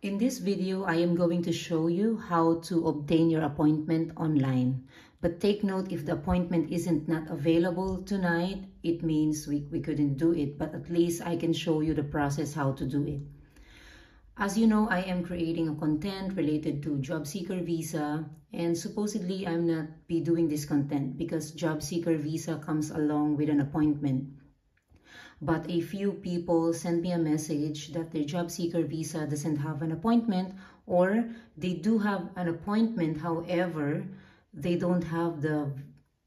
In this video, I am going to show you how to obtain your appointment online. But take note, if the appointment isn't not available tonight, it means we couldn't do it. But at least I can show you the process how to do it. As you know, I am creating a content related to job seeker visa, and supposedly I'm not be doing this content because job seeker visa comes along with an appointment. But a few people sent me a message that their job seeker visa doesn't have an appointment, or they do have an appointment, however, they don't have the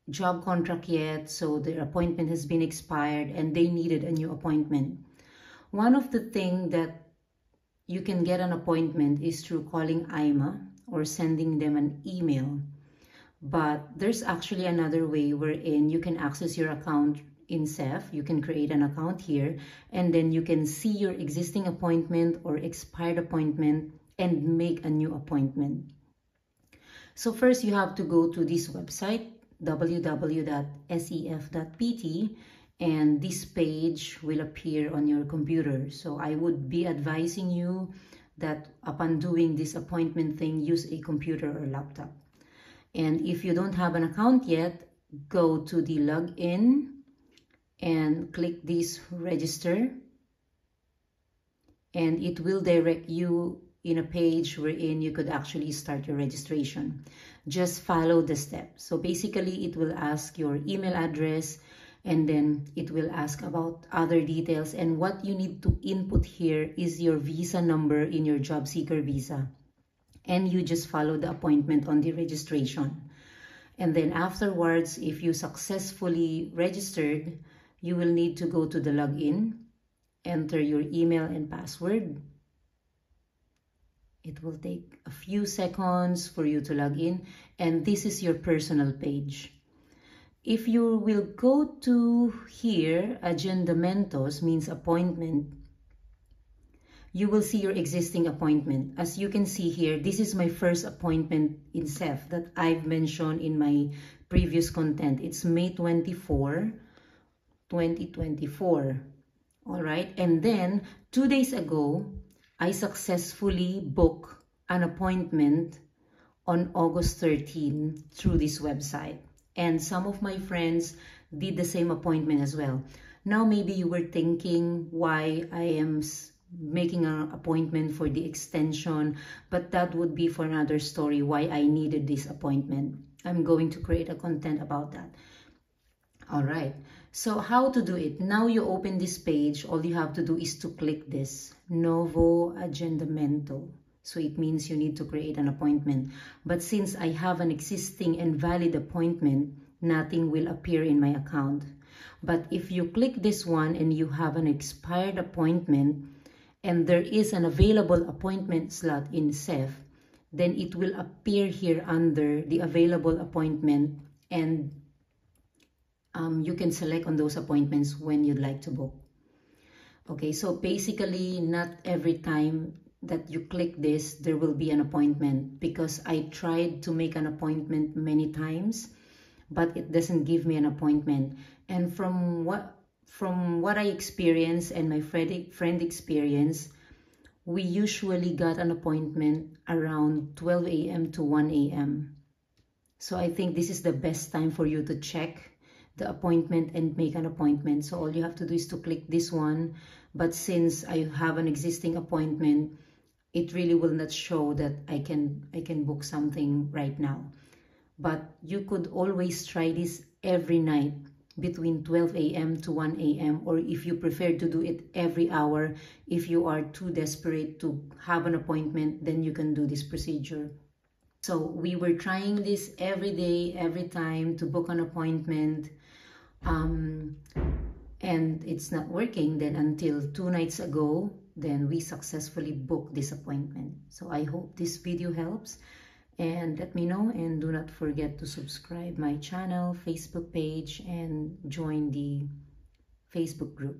job contract yet, so their appointment has been expired and they needed a new appointment. One of the things that you can get an appointment is through calling IMA or sending them an email. But there's actually another way wherein you can access your account in CEF. You can create an account here, and then you can see your existing appointment or expired appointment and make a new appointment. So first you have to go to this website, www.sef.pt, and this page will appear on your computer. So I would be advising you that upon doing this appointment thing, use a computer or laptop. And if you don't have an account yet, go to the login and click this register, and it will direct you in a page wherein you could actually start your registration. Just follow the steps. So basically it will ask your email address, and then it will ask about other details, and what you need to input here is your visa number in your job seeker visa, and you just follow the appointment on the registration. And then afterwards, if you successfully registered, you will need to go to the login, enter your email and password. It will take a few seconds for you to log in, and this is your personal page. If you will go to here, agendamentos means appointment, you will see your existing appointment. As you can see here, this is my first appointment in CEF that I've mentioned in my previous content. It's May 24, 2024. All right. And then 2 days ago, I successfully booked an appointment on August 13 through this website. And some of my friends did the same appointment as well. Now, maybe you were thinking why I am making an appointment for the extension, but that would be for another story, why I needed this appointment. I'm going to create a content about that. All right. So how to do it? Now you open this page, all you have to do is to click this Novo Agendamento. So it means you need to create an appointment. But since I have an existing and valid appointment, nothing will appear in my account. But if you click this one and you have an expired appointment and there is an available appointment slot in CEF, then it will appear here under the available appointment, and you can select on those appointments when you'd like to book. Okay, so basically not every time that you click this, there will be an appointment, because I tried to make an appointment many times, but it doesn't give me an appointment. And from what I experienced and my friend experienced, we usually got an appointment around 12 a.m. to 1 a.m. So I think this is the best time for you to check the appointment and make an appointment. So all you have to do is to click this one. But since I have an existing appointment, it really will not show that I can book something right now. But you could always try this every night between 12 a.m. to 1 a.m. or if you prefer to do it every hour, if you are too desperate to have an appointment, then you can do this procedure. So we were trying this every day, every time to book an appointment, and it's not working. Then until 2 nights ago, then we successfully booked this appointment. So I hope this video helps, and let me know, and do not forget to subscribe my channel, Facebook page, and join the Facebook group.